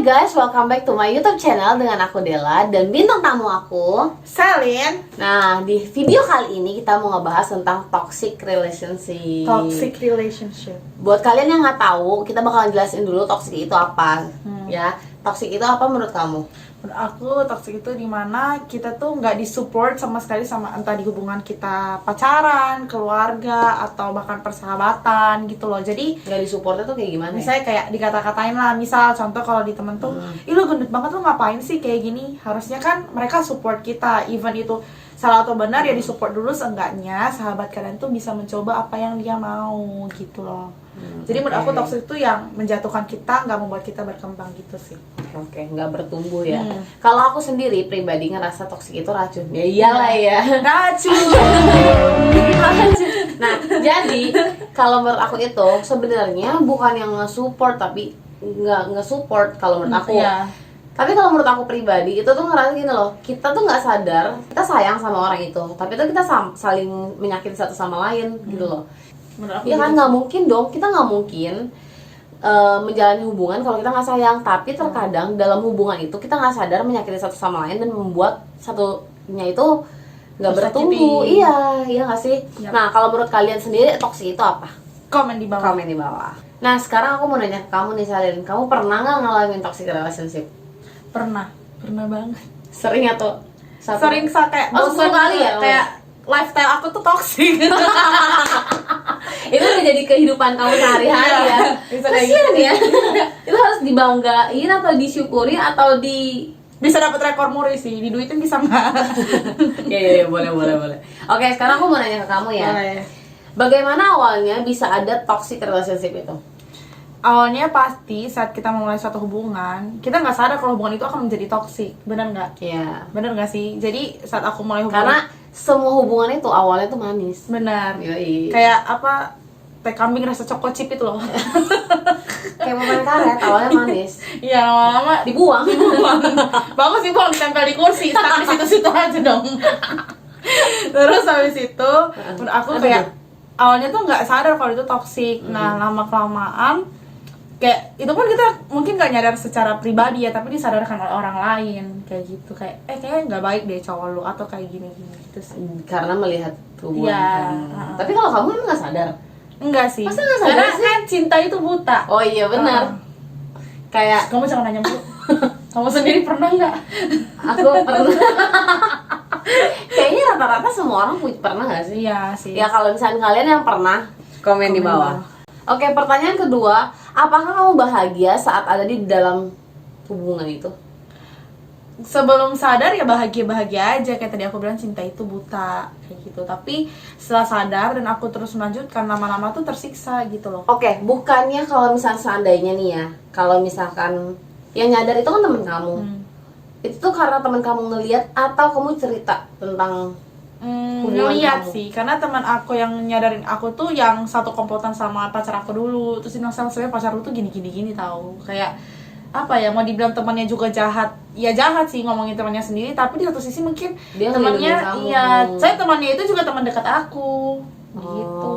Hai guys, welcome back to my YouTube channel dengan aku Della dan bintang tamu aku Selin. Nah, di video kali ini kita mau ngebahas tentang toxic relationship. Toxic relationship. Buat kalian yang nggak tahu, kita bakalan jelasin dulu toxic itu apa. Ya, toxic itu apa menurut kamu? Menurut aku toxic itu dimana kita tuh nggak disupport sama sekali sama entah di hubungan kita pacaran, keluarga, atau bahkan persahabatan gitu loh. Jadi Nggak disupport itu kayak gimana? misalnya kayak dikata-katain lah, misal contoh kalau di temen tuh, ih lu gendut banget, lu ngapain sih kayak gini. Harusnya kan mereka support kita, even itu salah atau benar ya disupport dulu. Seenggaknya sahabat kalian tuh bisa mencoba apa yang dia mau gitu loh. Jadi menurut aku toxic itu yang menjatuhkan kita, nggak membuat kita berkembang gitu sih. Oke, nggak bertumbuh ya. Kalau aku sendiri pribadi ngerasa toxic itu racun. Ya iyalah ya. Racun. Nah, jadi kalau menurut aku itu sebenarnya bukan yang nge-support tapi nggak nge-support kalau menurut aku. Iya. Tapi kalau menurut aku pribadi itu tuh ngerasa gini loh, kita tuh nggak sadar kita sayang sama orang itu, tapi itu kita saling menyakiti satu sama lain gitu loh. Menurut aku Ya kan gitu. nggak mungkin dong, kita nggak mungkin menjalani hubungan kalau kita nggak sayang. Tapi terkadang dalam hubungan itu kita nggak sadar menyakiti satu sama lain dan membuat satunya itu nggak Tersakiti. bertumbuh. Iya nggak sih? Yap. Nah, kalau menurut kalian sendiri toksik itu apa? Komen di bawah. Komen di bawah. Nah, sekarang aku mau nanya ke kamu nih Salin, kamu pernah nggak ngalamin toxic relationship? Pernah banget. Sering atau satu? Sering kayak Oh, bosan 10 kali ya? kayak lifestyle aku tuh toxic. Itu udah jadi kehidupan kamu sehari-hari ya. Bisa kayak Kasian gitu. ya. Itu harus dibanggain atau disyukuri atau di Bisa dapat rekor muri sih, diduitin bisa nggak? ya boleh. Oke, sekarang aku mau nanya ke kamu ya. Boleh. Bagaimana awalnya bisa ada toxic relationship itu? Awalnya pasti saat kita memulai suatu hubungan, kita nggak sadar kalau hubungan itu akan menjadi toxic, benar nggak? Iya. Benar nggak sih? Jadi saat aku mulai hubungan, Karena semua hubungan itu awalnya tuh manis. benar. Yoi. Kayak apa? Teh kambing rasa coko chip itu loh. Kayak pemain karet awalnya manis. Iya, lama-lama Dibuang. bagus sih, buang ditempel di kursi, stuck di situ-situ aja dong. Terus habis itu, menurut aku Apa kayak tuh? awalnya tuh nggak sadar kalau itu toxic. Nah, lama kelamaan kayak itu pun kita mungkin nggak nyadar secara pribadi ya, tapi disadarkan oleh orang lain kayak gitu, kayak kayaknya nggak baik deh cowok lu atau kayak gini gitu sih. Karena melihat hubungan Iya, kamu. Tapi kalau kamu emang nggak sadar? Enggak sih, Masa nggak sadar karena sih? kan cinta itu buta. Oh iya benar. Kayak Kamu jangan nanya mulu. Kamu sendiri pernah nggak? aku pernah. Kayaknya rata-rata semua orang pernah nggak sih? Iya sih. Ya kalau misalnya kalian yang pernah, komen di Komen bawah. Oke, pertanyaan kedua, apakah kamu bahagia saat ada di dalam hubungan itu? Sebelum sadar ya bahagia-bahagia aja, kayak tadi aku bilang cinta itu buta kayak gitu. Tapi setelah sadar dan aku terus melanjutkan, lama-lama tuh tersiksa gitu loh. Oke, bukannya kalau misalnya seandainya nih ya, kalau misalkan yang nyadar itu kan temen kamu, itu tuh karena temen kamu ngeliat atau kamu cerita tentang hubungan Ngeliat kamu? sih, karena teman aku yang nyadarin aku tuh yang satu komplotan sama pacar aku dulu. Terus dia bilang, sebenarnya pacar lu tuh gini tahu. Kayak apa ya, mau dibilang temannya juga jahat, ya jahat sih ngomongin temannya sendiri, tapi di satu sisi mungkin Dia temannya, ngelindungin kamu. iya, saya temannya itu juga teman dekat aku gitu.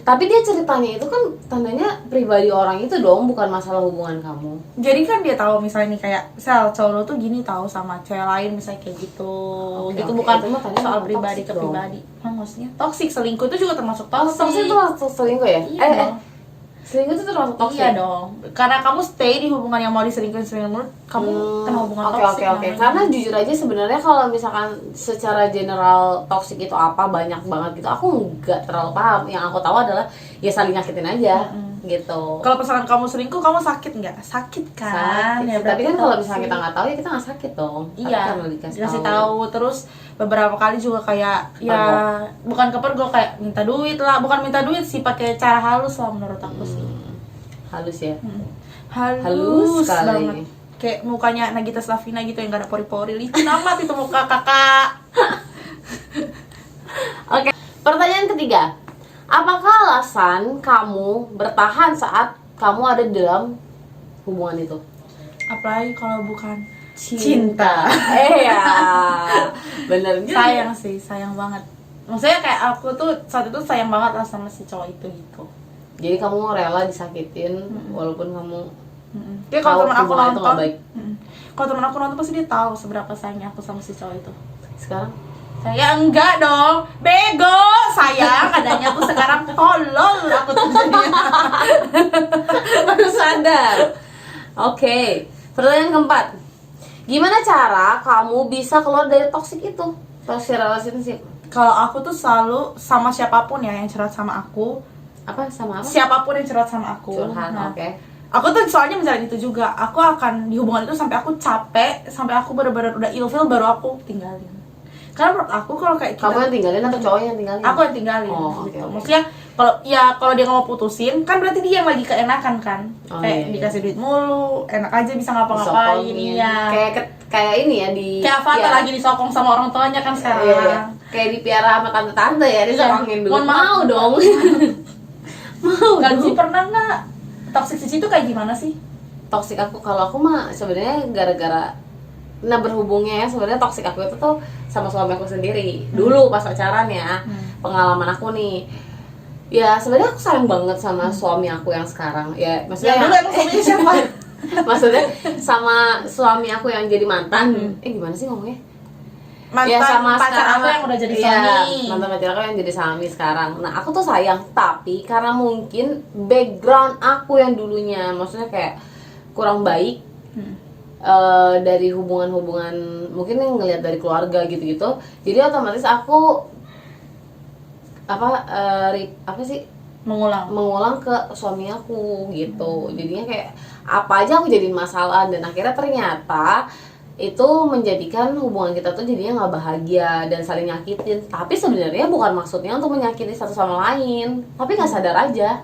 Tapi dia ceritanya itu kan tandanya pribadi orang itu dong, bukan masalah hubungan kamu. Jadi kan dia tahu misalnya nih kayak Sel, cowok lo tuh gini tahu sama cewek lain misalnya kayak gitu. Oke, Gitu oke. bukan Itu mah tadi soal memang pribadi toxic ke dong. pribadi. Maksudnya toksik, selingkuh itu juga termasuk toksik. Toxic itu masuk selingkuh ya? Iya dong. Selingkuh itu termasuk toxic? Iya dong. Karena kamu stay di hubungan yang mau diselingkuhin menurut kamu kena hubungan Oke. toksik. namanya. Karena jujur aja sebenarnya kalau misalkan secara general toxic itu apa, banyak banget gitu, aku nggak terlalu paham. Yang aku tahu adalah ya saling nyakitin aja gitu. Kalau pasangan kamu selingkuh, kamu sakit nggak? Sakit kan? Sakit. Ya, Tapi berarti kan kalau toksik. misalnya kita nggak tahu ya kita nggak sakit dong. Tapi Iya, karena dikasih tahu. Terus beberapa kali juga kayak ya bukan kepergok, kayak minta duit lah, bukan minta duit sih, pakai cara halus lah menurut aku sih. halus ya. Halus sekali. banget. Kayak mukanya Nagita Slavina gitu yang gak ada pori-pori. Licin amat itu muka kakak. Oke, pertanyaan ketiga. Apakah alasan kamu bertahan saat kamu ada di dalam hubungan itu? Apalagi kalau bukan Cinta. Ya, bener juga. sayang sih, sayang banget. Maksudnya kayak aku tuh saat itu sayang banget lah sama si cowok itu gitu. Jadi kamu rela disakitin walaupun kamu Dia kalau Tahu teman aku hubungan itu nggak nonton, baik. kalau teman aku nonton pasti dia tahu seberapa sayangnya aku sama si cowok itu. Sekarang Saya enggak dong, bego. Sayang adanya tuh sekarang tolol aku tuh jadinya. baru sadar. Oke, pertanyaan keempat. Gimana cara kamu bisa keluar dari toxic itu? Toxic relationship. Kalau aku tuh selalu sama siapapun ya yang curhat sama aku, Apa sama apa? siapapun yang curhat sama aku. Curhat, Nah, oke. aku tuh soalnya menjalin itu juga. Aku akan di hubungan itu sampai aku capek, sampai aku benar-benar udah ilfeel baru aku tinggalin. Karena menurut aku kalau kayak kita, Kamu yang tinggalin atau cowok yang tinggalin? aku yang tinggalin Oh, gitu. oke. Maksudnya kalau dia nggak mau putusin, kan berarti dia yang lagi keenakan kan. Oh, Kayak iya. dikasih duit mulu, enak aja bisa ngapa-ngapain. Disokongin. Iya. Kayak ini ya di Kayak Avatar ya. lagi disokong sama orang tuanya kan sekarang. Iya, iya. Kayak dipiara sama tante-tante ya, disokongin dulu. Mohon maaf. Mau dong. Mau Ganti dong. pernah nggak? Toxic itu kayak gimana sih? Toxic aku, kalau aku mah sebenarnya gara-gara berhubungnya ya, sebenarnya toxic aku itu tuh sama suami aku sendiri. Dulu pas pacaran ya. Pengalaman aku nih. Ya sebenarnya aku sayang banget sama suami aku yang sekarang. Ya maksudnya Dulu emang suaminya siapa? maksudnya sama suami aku yang jadi mantan. Gimana sih ngomongnya? Mantan pacar sekarang, aku yang udah jadi iya, suami. mantan pacar aku yang jadi suami sekarang. Nah aku tuh sayang, tapi karena mungkin background aku yang dulunya maksudnya kayak kurang baik, dari hubungan-hubungan mungkin yang ngelihat dari keluarga gitu-gitu, jadi otomatis aku apa sih mengulang ke suami aku gitu. Jadinya kayak apa aja aku jadiin masalah, dan akhirnya ternyata itu menjadikan hubungan kita tuh jadinya nggak bahagia dan saling nyakitin. Tapi sebenarnya bukan maksudnya untuk menyakiti satu sama lain, tapi nggak sadar aja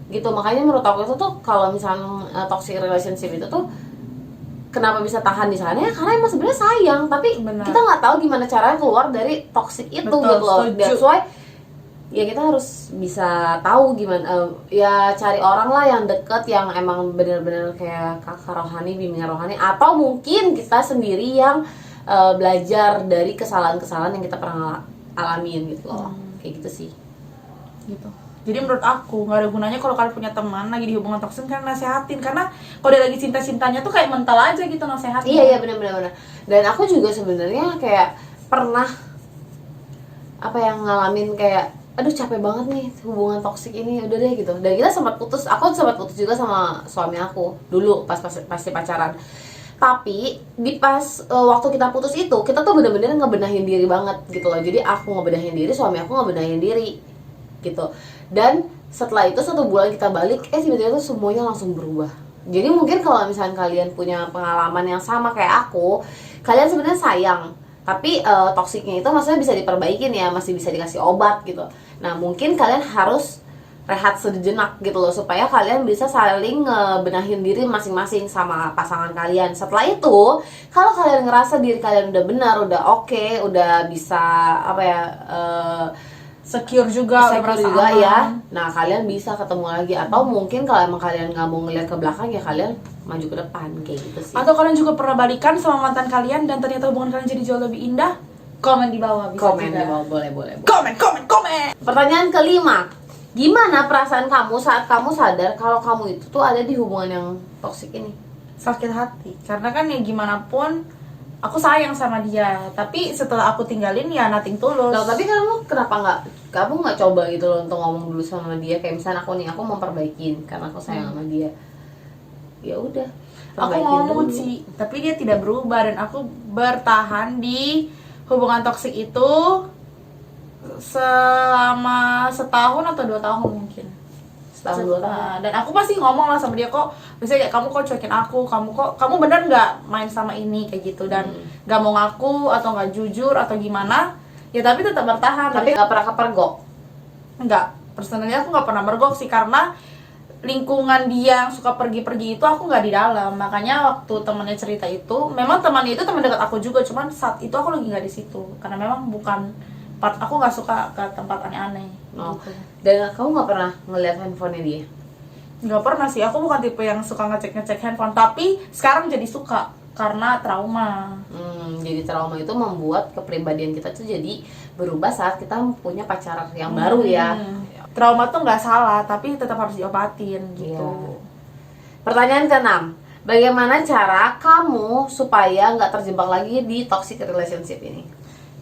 gitu. Makanya menurut aku itu tuh kalau misalnya toxic relationship itu tuh kenapa bisa tahan di sana ya karena emang sebenarnya sayang, tapi Benar. kita nggak tahu gimana caranya keluar dari toxic itu. Betul, gitu loh. setuju. That's why ya kita harus bisa tahu gimana, ya cari orang lah yang deket, yang emang bener-bener kayak kakak rohani, bimbingan rohani, atau mungkin kita sendiri yang belajar dari kesalahan-kesalahan yang kita pernah alamin gitu loh. Kayak gitu sih. Gitu. Jadi menurut aku nggak ada gunanya kalau kalian punya teman lagi di hubungan toksik kan nasehatin, karena kalau dia lagi cinta-cintanya tuh kayak mental aja gitu nasehatin. Iya benar. Dan aku juga sebenarnya kayak pernah ngalamin kayak aduh capek banget nih hubungan toksik ini, udah deh gitu. Dan kita sempat putus, aku sempat putus juga sama suami aku dulu pas pacaran. Tapi di pas waktu kita putus itu kita tuh bener-bener ngebenahin diri banget gitu loh. Jadi aku ngebenahin diri, suami aku ngebenahin diri gitu. Dan setelah itu 1 bulan kita balik, tiba-tiba tuh semuanya langsung berubah. Jadi mungkin kalau misalnya kalian punya pengalaman yang sama kayak aku, kalian sebenarnya sayang, tapi toksiknya itu maksudnya bisa diperbaikin ya, masih bisa dikasih obat gitu. Nah mungkin kalian harus rehat sejenak gitu loh, supaya kalian bisa saling ngebenahin diri masing-masing sama pasangan kalian. Setelah itu, kalau kalian ngerasa diri kalian udah benar, udah oke, udah bisa secure juga ya. Nah kalian bisa ketemu lagi, atau mungkin kalau emang kalian nggak mau ngeliat ke belakang ya kalian maju ke depan, kayak gitu sih. Atau kalian juga pernah balikan sama mantan kalian dan ternyata hubungan kalian jadi jauh lebih indah? Komen di bawah bisa Komen juga. di bawah, boleh. Komen. Pertanyaan kelima, gimana perasaan kamu saat kamu sadar kalau kamu itu tuh ada di hubungan yang toksik ini? Sakit hati, karena kan ya gimana pun aku sayang sama dia, tapi setelah aku tinggalin ya nothing tulus. Loh, tapi kenapa kamu nggak coba gitu loh untuk ngomong dulu sama dia, kayak misalnya aku mau perbaikin karena aku sayang sama dia. Ya udah, Aku perbaikin ngomong dulu. sih, tapi dia tidak berubah dan aku bertahan di hubungan toksik itu selama 1 tahun atau 2 tahun mungkin. Setahun 2 tahun. Dan aku pasti ngomong lah sama dia, kok misalnya kayak kamu kok cuekin aku, kamu bener nggak main sama ini kayak gitu, dan nggak mau ngaku atau nggak jujur atau gimana ya, tapi tetap bertahan. Tapi nggak pernah kepergok. Enggak, personally aku nggak pernah mergok sih, karena lingkungan dia yang suka pergi-pergi itu aku nggak di dalam. Makanya waktu temannya cerita itu, memang temannya itu teman dekat aku juga, cuman saat itu aku lagi nggak di situ karena memang bukan part, aku nggak suka ke tempat aneh-aneh. Oh. Gitu. Dan kamu nggak pernah ngeliat handphonenya dia? Nggak pernah sih, aku bukan tipe yang suka ngecek handphone, tapi sekarang jadi suka karena trauma. Jadi trauma itu membuat kepribadian kita tuh jadi berubah saat kita punya pacar yang baru ya. Trauma tuh nggak salah, tapi tetap harus diobatin gitu. Iya. Pertanyaan ke-6. Bagaimana cara kamu supaya nggak terjebak lagi di toxic relationship ini?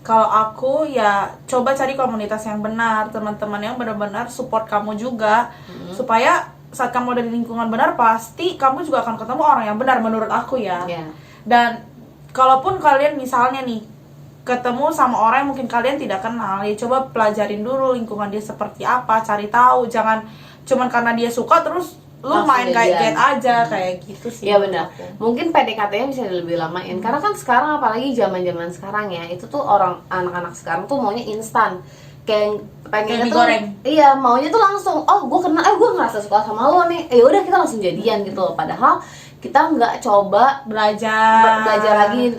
Kalau aku ya coba cari komunitas yang benar, teman-teman yang benar-benar support kamu juga, supaya saat kamu ada di lingkungan benar pasti kamu juga akan ketemu orang yang benar menurut aku ya. Ya. Dan kalaupun kalian misalnya nih ketemu sama orang yang mungkin kalian tidak kenal, ya coba pelajarin dulu lingkungan dia seperti apa, cari tahu, jangan cuman karena dia suka terus lu Langsung main kayak jadian. get aja kayak gitu sih. Iya menurut benar. aku. Mungkin PDKT-nya bisa lebih lamain. Karena kan sekarang apalagi zaman-zaman sekarang ya, itu tuh orang anak-anak sekarang tuh maunya instan. Kayak pengennya Kayak tuh digoreng. iya, maunya tuh langsung, oh gue kenal, gue ngerasa suka sama lo nih. Udah kita langsung jadian gitu loh. Padahal kita nggak coba belajar lagi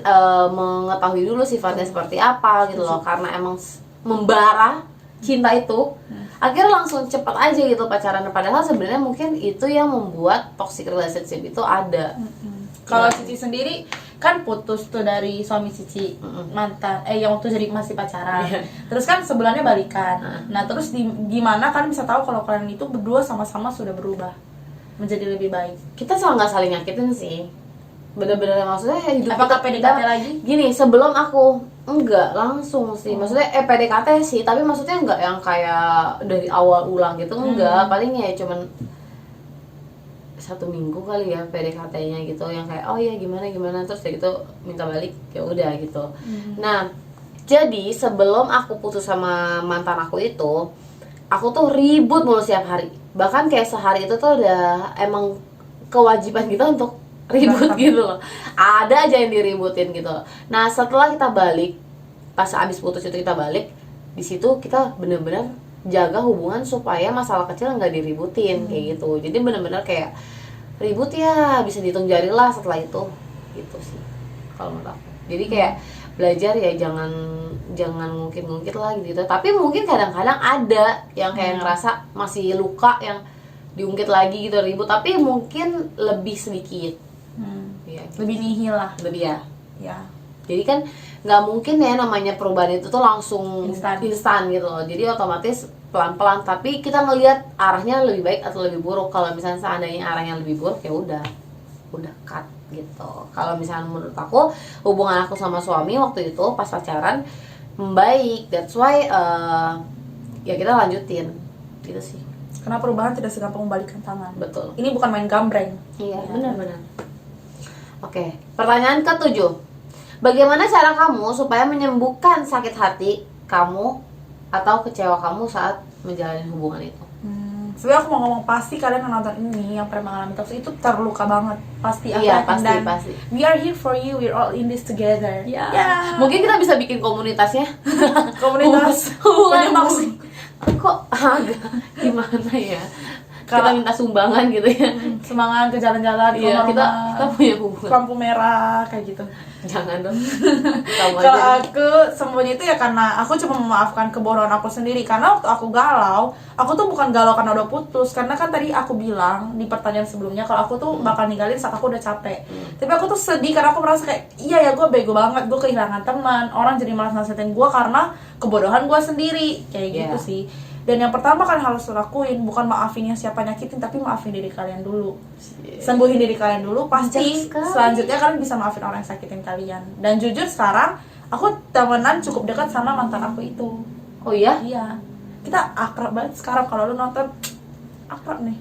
mengetahui dulu sifatnya seperti apa gitu loh. Karena emang membara cinta itu akhirnya langsung cepet aja gitu pacaran, padahal sebenarnya mungkin itu yang membuat toxic relationship itu ada. Kalau Cici sendiri kan putus tuh dari suami Cici mantan yang waktu jadi masih pacaran. Terus kan sebulannya balikan. Nah, terus gimana kalian bisa tahu kalau kalian itu berdua sama-sama sudah berubah menjadi lebih baik? Kita nggak saling nyakitin sih, bener-bener maksudnya hidup Apakah kita- PDKT lagi? Gini, sebelum aku enggak langsung sih, maksudnya PDKT sih, tapi maksudnya enggak yang kayak dari awal ulang gitu, enggak. Paling ya cuman 1 minggu kali ya PDKT-nya gitu, yang kayak oh ya gimana terus kayak gitu minta balik, ya udah gitu. Nah, jadi sebelum aku putus sama mantan aku itu, aku tuh ribut mulu setiap hari, bahkan kayak sehari itu tuh udah emang kewajiban kita untuk ribut gitu loh, ada aja yang diributin gitu. Nah setelah kita balik, pas abis putus itu kita balik, di situ kita bener-bener jaga hubungan supaya masalah kecil nggak diributin kayak gitu. Jadi bener-bener kayak ribut ya bisa dihitung jari lah setelah itu gitu sih kalau menurut aku. Jadi kayak belajar ya jangan ngungkit-ngungkit lah gitu. Tapi mungkin kadang-kadang ada yang kayak ngerasa masih luka yang diungkit lagi gitu, ribut, tapi mungkin lebih sedikit. Iya, Lebih nihil lah. lebih ya. Ya. Jadi kan nggak mungkin ya namanya perubahan itu tuh langsung Instan. gitu loh. Jadi otomatis pelan-pelan, tapi kita ngelihat arahnya lebih baik atau lebih buruk. Kalau misalnya seandainya arahnya lebih buruk ya udah cut gitu. Kalau misalnya menurut aku hubungan aku sama suami waktu itu pas pacaran membaik, that's why ya kita lanjutin gitu sih. Karena perubahan tidak segampang membalikkan tangan. Betul. Ini bukan main gambreng. Iya, benar-benar. Oke, pertanyaan ke-7. Bagaimana cara kamu supaya menyembuhkan sakit hati kamu atau kecewa kamu saat menjalani hubungan itu? Sebenarnya aku mau ngomong, pasti kalian yang nonton ini yang pernah mengalami toxic itu terluka banget. Pasti aku Iya, yakin. Dan pasti. we are here for you, we're all in this together. Ya. Ya. Mungkin kita bisa bikin komunitasnya. Komunitas hubungan penyembuh. toxic. Kok agak gimana ya? Kita Kalau- minta sumbangan gitu ya. semangat ke jalan-jalan, ke Iya, kita rumah, punya hubungan. lampu merah kayak gitu. Jangan dong. Kamu Kalau aja. aku semuanya itu ya karena aku cuma memaafkan kebodohan aku sendiri. Karena waktu aku galau, aku tuh bukan galau karena udah putus. Karena kan tadi aku bilang di pertanyaan sebelumnya kalau aku tuh bakal ninggalin saat aku udah capek. Tapi aku tuh sedih karena aku merasa kayak iya ya gue bego banget, gue kehilangan teman, orang jadi malas nasihatin gue karena kebodohan gue sendiri kayak gitu Iya. sih. Dan yang pertama kan harus lakuin bukan maafin yang siapa nyakitin, tapi maafin diri kalian dulu. Sembuhin diri kalian dulu, pasti Bijak sekali. selanjutnya kalian bisa maafin orang yang sakitin kalian. Dan jujur sekarang aku temenan cukup dekat sama mantan aku itu. Oh iya? Iya, kita akrab banget sekarang. Kalau lu nonton, akrab nih.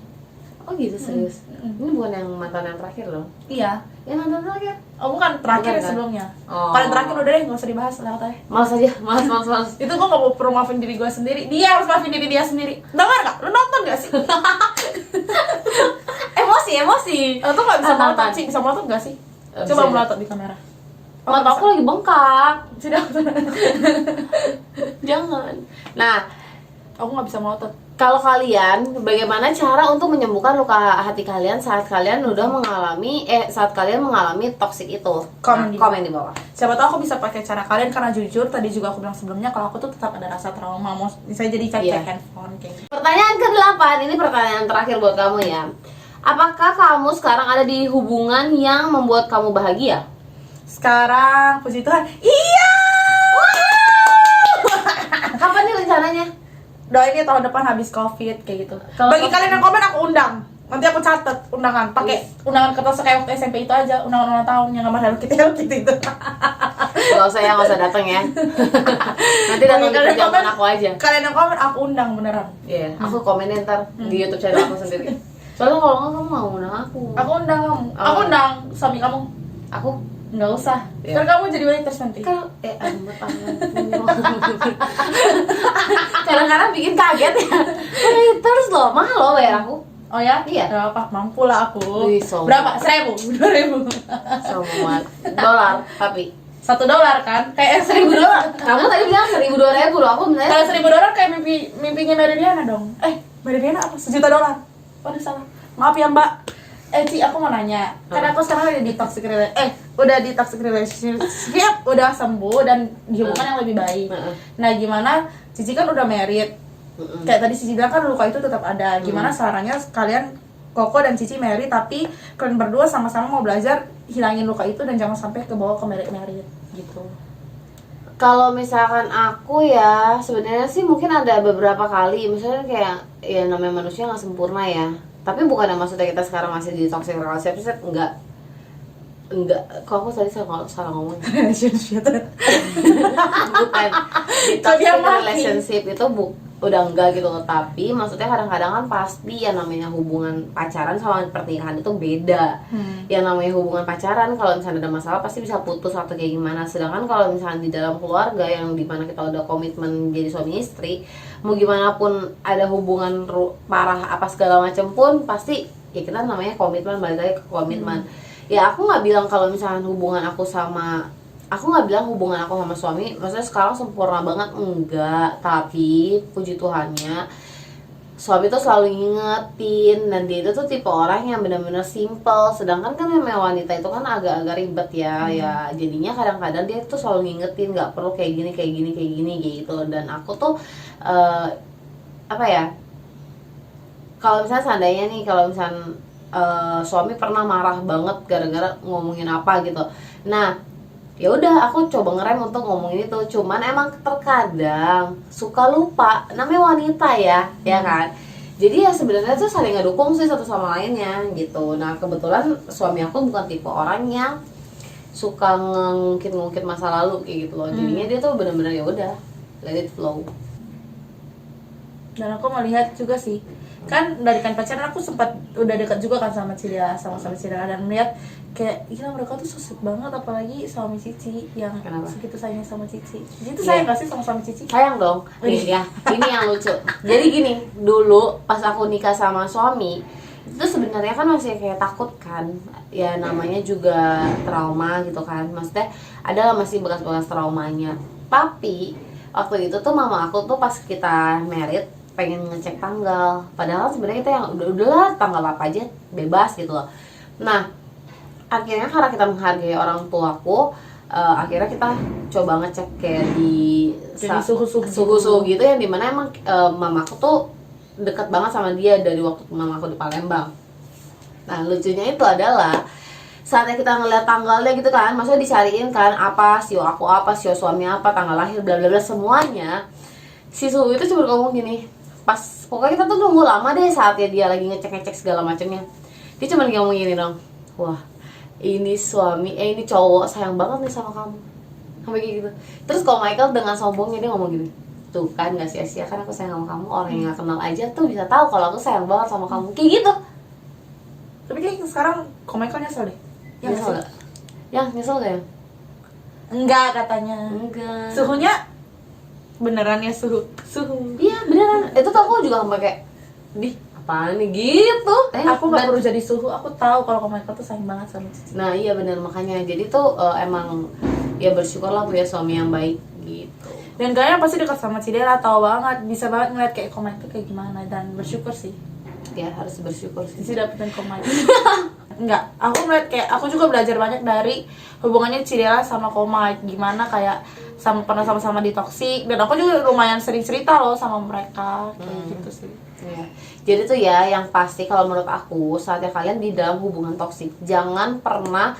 Oh gitu, serius. Ini bukan yang mantan yang terakhir loh. Iya. Yang mantan terakhir. Oh bukan, terakhir Bukan, ya kan? sebelumnya. Oh. Kalau yang terakhir udah deh, nggak usah dibahas, lewat aja. Males aja, males. Itu gue gak mau perlu maafin diri gue sendiri. Dia harus maafin diri dia sendiri. Dengar gak? Lu nonton gak sih? Emosi. Lo tuh gak bisa Nonton. melotot sih? Bisa melotot gak sih? Bisa. Coba melotot di kamera. Mata aku lagi bengkak. Sudah. Jangan. Nah, Aku gak bisa melotot. kalau kalian, bagaimana cara untuk menyembuhkan luka hati kalian saat kalian mengalami toxic itu? Komen di Komen di bawah. Siapa tahu aku bisa pakai cara kalian, karena jujur tadi juga aku bilang sebelumnya kalau aku tuh tetap ada rasa trauma, mau saya jadi cek Iya. handphone kayak gitu. Pertanyaan ke-8, ini pertanyaan terakhir buat kamu ya. Apakah kamu sekarang ada di hubungan yang membuat kamu bahagia? Sekarang puji Tuhan, iya. Kapan nih rencananya? Doain ya tahun depan habis covid kayak gitu. Kalau Bagi COVID- kalian yang komen aku undang. Nanti aku catat undangan, pakai undangan kertas kayak waktu SMP itu aja, undangan ulang tahun yang gambar Hello Kitty itu. Gak usah ya, gak usah datang ya. Nanti datang di perjamuan aku aja. Kalian yang komen aku undang beneran. Iya, aku komenin ntar di YouTube channel aku sendiri. Soalnya kalau nggak kamu mau undang aku. Aku undang kamu. Aku undang suami kamu. Aku Nggak usah. Iya. Ntar kamu jadi waiters nanti. kan kadang-kadang bikin kaget ya. Terus loh, mahal loh bayar aku. Oh ya? Iya. Gak apa, mampu lah aku. Wih, sombong. Berapa? 1.000? 2.000? Sama dolar, tapi $1 kan? Kayak $1.000. Kamu tadi bilang 1.000 2.000 loh, aku Kalau bener. $1.000 kayak mimpinya Meridiana dong. Meridiana apa? $1 juta. Waduh salah. Maaf ya Mbak. Ci, aku mau nanya. Karena aku sekarang udah di toxic relationship, udah sembuh dan di hubungan yang lebih baik. Nah, gimana? Cici kan udah married. Kayak tadi Cici bilang kan luka itu tetap ada. Gimana sarannya kalian Koko dan Cici married tapi kalian berdua sama-sama mau belajar hilangin luka itu dan jangan sampai kebawa ke married gitu. Kalau misalkan aku ya, sebenarnya sih mungkin ada beberapa kali, misalnya kayak ya namanya manusia nggak sempurna ya. Tapi bukan maksudnya kita sekarang masih di toxic relationship, enggak. Kok aku tadi salah ngomong. Bukan. Di toxic relationship itu udah enggak gitu loh, tapi maksudnya kadang-kadang kan pasti yang namanya hubungan pacaran sama pernikahan itu beda. Yang namanya hubungan pacaran kalau misalnya ada masalah pasti bisa putus atau kayak gimana, sedangkan kalau misalnya di dalam keluarga yang dimana kita udah komitmen jadi suami istri, mau gimana pun ada hubungan parah apa segala macam pun pasti ya kita namanya komitmen, balik lagi ke komitmen. Ya aku nggak bilang kalau misalnya hubungan aku sama suami maksudnya sekarang sempurna banget, enggak, tapi puji Tuhannya suami tuh selalu ngingetin, dan dia itu tuh tipe orang yang benar-benar simple, sedangkan kan namanya wanita itu kan agak-agak ribet ya. Ya jadinya kadang-kadang dia tuh selalu ngingetin nggak perlu kayak gini gitu. Dan aku tuh apa ya, kalau misalnya seandainya nih, kalau misalnya suami pernah marah banget gara-gara ngomongin apa gitu, nah ya udah aku coba ngerem untuk ngomongin itu, cuman emang terkadang suka lupa, namanya wanita ya, ya kan. Jadi ya sebenarnya tuh saling ngedukung sih satu sama lainnya gitu. Nah kebetulan suami aku bukan tipe orang yang suka ngungkit masa lalu kayak gitu loh. Jadinya dia tuh benar-benar ya udah let it flow. Dan aku melihat juga sih, kan dari kan pacaran aku sempat udah dekat juga kan sama Cilia, sama-sama Cilia, dan melihat kayak gila mereka tuh so sweet banget, apalagi suami Cici yang segitu sayangnya sama Cici. Jadi tuh sayang gak sih sama suami Cici? Sayang dong. Nih ya, ini yang lucu. Jadi gini, dulu pas aku nikah sama suami itu sebenarnya kan masih kayak takut kan, ya namanya juga trauma gitu kan, maksudnya adalah masih bekas-bekas traumanya. Tapi waktu itu tuh mama aku tuh pas kita married pengen ngecek tanggal, padahal sebenarnya kita yang udahlah tanggal apa aja bebas gitu loh. Nah akhirnya karena kita menghargai orang tuaku, akhirnya kita coba ngecek kayak di suhu-suhu gitu, yang dimana emang mamaku tuh deket banget sama dia dari waktu mamaku di Palembang. Nah lucunya itu adalah saatnya kita ngeliat tanggalnya gitu kan, maksudnya dicariin kan apa sio aku apa sio suami apa tanggal lahir bla bla bla semuanya. Si suhu itu cuma ngomong gini, pas pokoknya kita tuh nunggu lama deh saatnya dia lagi ngecek segala macamnya, dia cuma ngomong gini dong, wah ini ini cowok sayang banget nih sama kamu, sampai kayak gitu. Terus kalau Michael dengan sombongnya dia ngomong gini, tuh kan nggak sia-sia kan aku sayang sama kamu, orang yang nggak kenal aja tuh bisa tahu kalau aku sayang banget sama kamu, kayak gitu. Tapi kayak sekarang kok Michael nyesel deh. Nyesel gak? Ya nyesel gak ya? Enggak katanya. Enggak. Suhunya beneran ya suhu. Iya beneran. Itu tuh aku juga sampai kayak apaan nih gitu. Aku nggak perlu jadi suhu, aku tahu kalau Michael tuh sayang banget sama Cici. Nah iya bener, makanya jadi tuh emang ya bersyukurlah punya suami yang baik gitu. Dan kayaknya pasti dekat sama Cidela, tahu banget, bisa banget ngeliat kayak Komai tuh kayak gimana, dan bersyukur sih. Ya harus bersyukur sih. Cici dapetin Komai. Enggak, aku ngeliat kayak aku juga belajar banyak dari hubungannya Cidela sama Komai, gimana kayak pernah sama-sama di toksik, dan aku juga lumayan sering cerita loh sama mereka kayak gitu sih. Ya. Jadi tuh ya yang pasti kalau menurut aku saatnya kalian di dalam hubungan toksik jangan pernah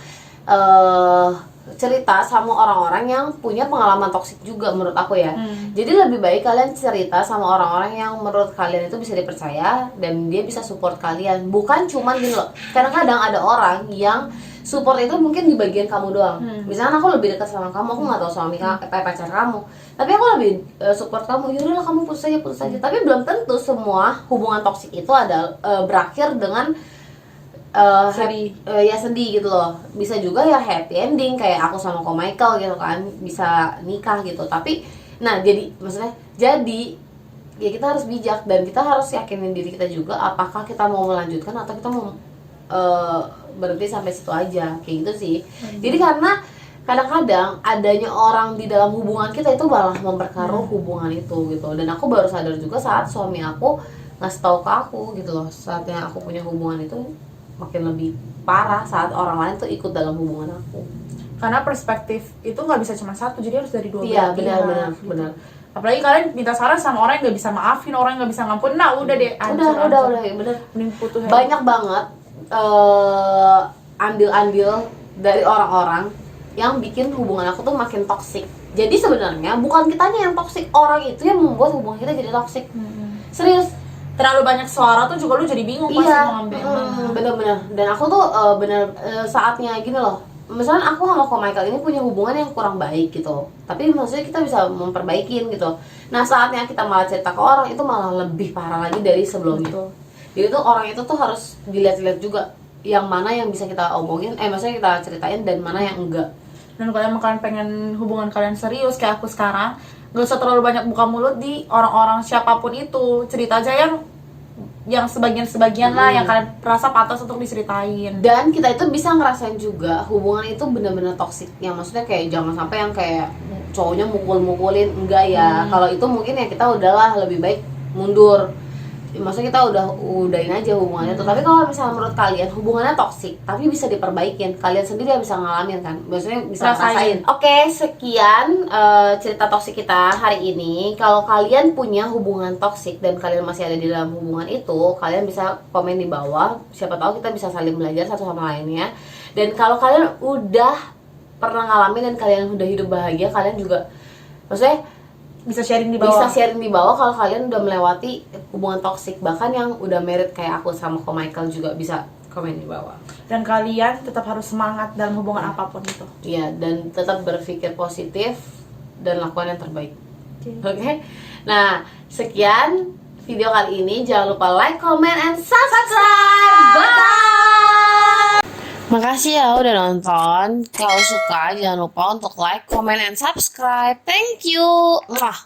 cerita sama orang-orang yang punya pengalaman toksik juga menurut aku ya. Jadi lebih baik kalian cerita sama orang-orang yang menurut kalian itu bisa dipercaya dan dia bisa support kalian. Bukan cuman gini loh. Kadang-kadang ada orang yang support itu mungkin di bagian kamu doang. Misalnya aku lebih dekat sama kamu, aku nggak tahu suami pacar kamu, tapi aku lebih support kamu. Yaudahlah kamu putus aja. Tapi belum tentu semua hubungan toksik itu ada berakhir dengan sedih gitu loh. Bisa juga ya happy ending kayak aku sama Ko Michael gitu kan, bisa nikah gitu. Tapi jadi ya kita harus bijak dan kita harus yakinin diri kita juga apakah kita mau melanjutkan atau kita mau berhenti sampai situ aja, kayak gitu sih. Jadi karena kadang-kadang adanya orang di dalam hubungan kita itu malah memperkeruh hubungan itu gitu. Dan aku baru sadar juga saat suami aku ngasih tahu ke aku gitu loh, saatnya aku punya hubungan itu makin lebih parah saat orang lain tuh ikut dalam hubungan aku. Karena perspektif itu nggak bisa cuma satu, jadi harus dari dua Iya, belah pihak. benar. Apalagi kalian minta saran sama orang yang nggak bisa maafin, orang yang nggak bisa ngampun, nah udah deh, Udah, bener. mending putus aja. Banyak banget andil-andil dari orang-orang yang bikin hubungan aku tuh makin toksik. Jadi sebenarnya bukan kitanya yang toksik, orang itu yang membuat hubungan kita jadi toksik. Serius. Terlalu banyak suara tuh juga lu jadi bingung pasti mau ngambil yang mana. Bener-bener. Dan aku tuh saatnya gini loh. Misalnya aku sama Ko Michael ini punya hubungan yang kurang baik gitu, tapi maksudnya kita bisa memperbaikin gitu. Nah saatnya kita malah cerita ke orang itu malah lebih parah lagi dari sebelumnya. Jadi tuh orang itu tuh harus dilihat-lihat juga yang mana yang bisa kita omongin, maksudnya kita ceritain dan mana yang enggak. Dan kalau kalian pengen hubungan kalian serius kayak aku sekarang, gak usah terlalu banyak buka mulut di orang-orang siapapun itu. Cerita aja yang sebagian lah yang kalian rasa pantas untuk diceritain. Dan kita itu bisa ngerasain juga hubungan itu benar-benar toksik. Yang maksudnya kayak jangan sampai yang kayak cowoknya mukul-mukulin, enggak ya. Kalau itu mungkin ya kita udahlah lebih baik mundur. Maksudnya kita udahin aja hubungannya tuh. Tapi kalau misalnya menurut kalian hubungannya toksik tapi bisa diperbaikin, kalian sendiri yang bisa ngalamin kan, maksudnya bisa rasain. Oke, sekian cerita toksik kita hari ini. Kalau kalian punya hubungan toksik dan kalian masih ada di dalam hubungan itu, kalian bisa komen di bawah, siapa tahu kita bisa saling belajar satu sama lainnya. Dan kalau kalian udah pernah ngalamin dan kalian udah hidup bahagia, kalian juga maksudnya bisa sharing di bawah kalau kalian udah melewati hubungan toksik, bahkan yang udah married kayak aku sama Ko Michael juga bisa komen di bawah. Dan kalian tetap harus semangat dalam hubungan apapun itu. Iya, dan tetap berpikir positif dan lakukan yang terbaik. Oke. Nah, sekian video kali ini. Jangan lupa like, comment, and subscribe. Bye. Makasih ya udah nonton. Kalau suka jangan lupa untuk like, comment, and subscribe. Thank you. Mwah.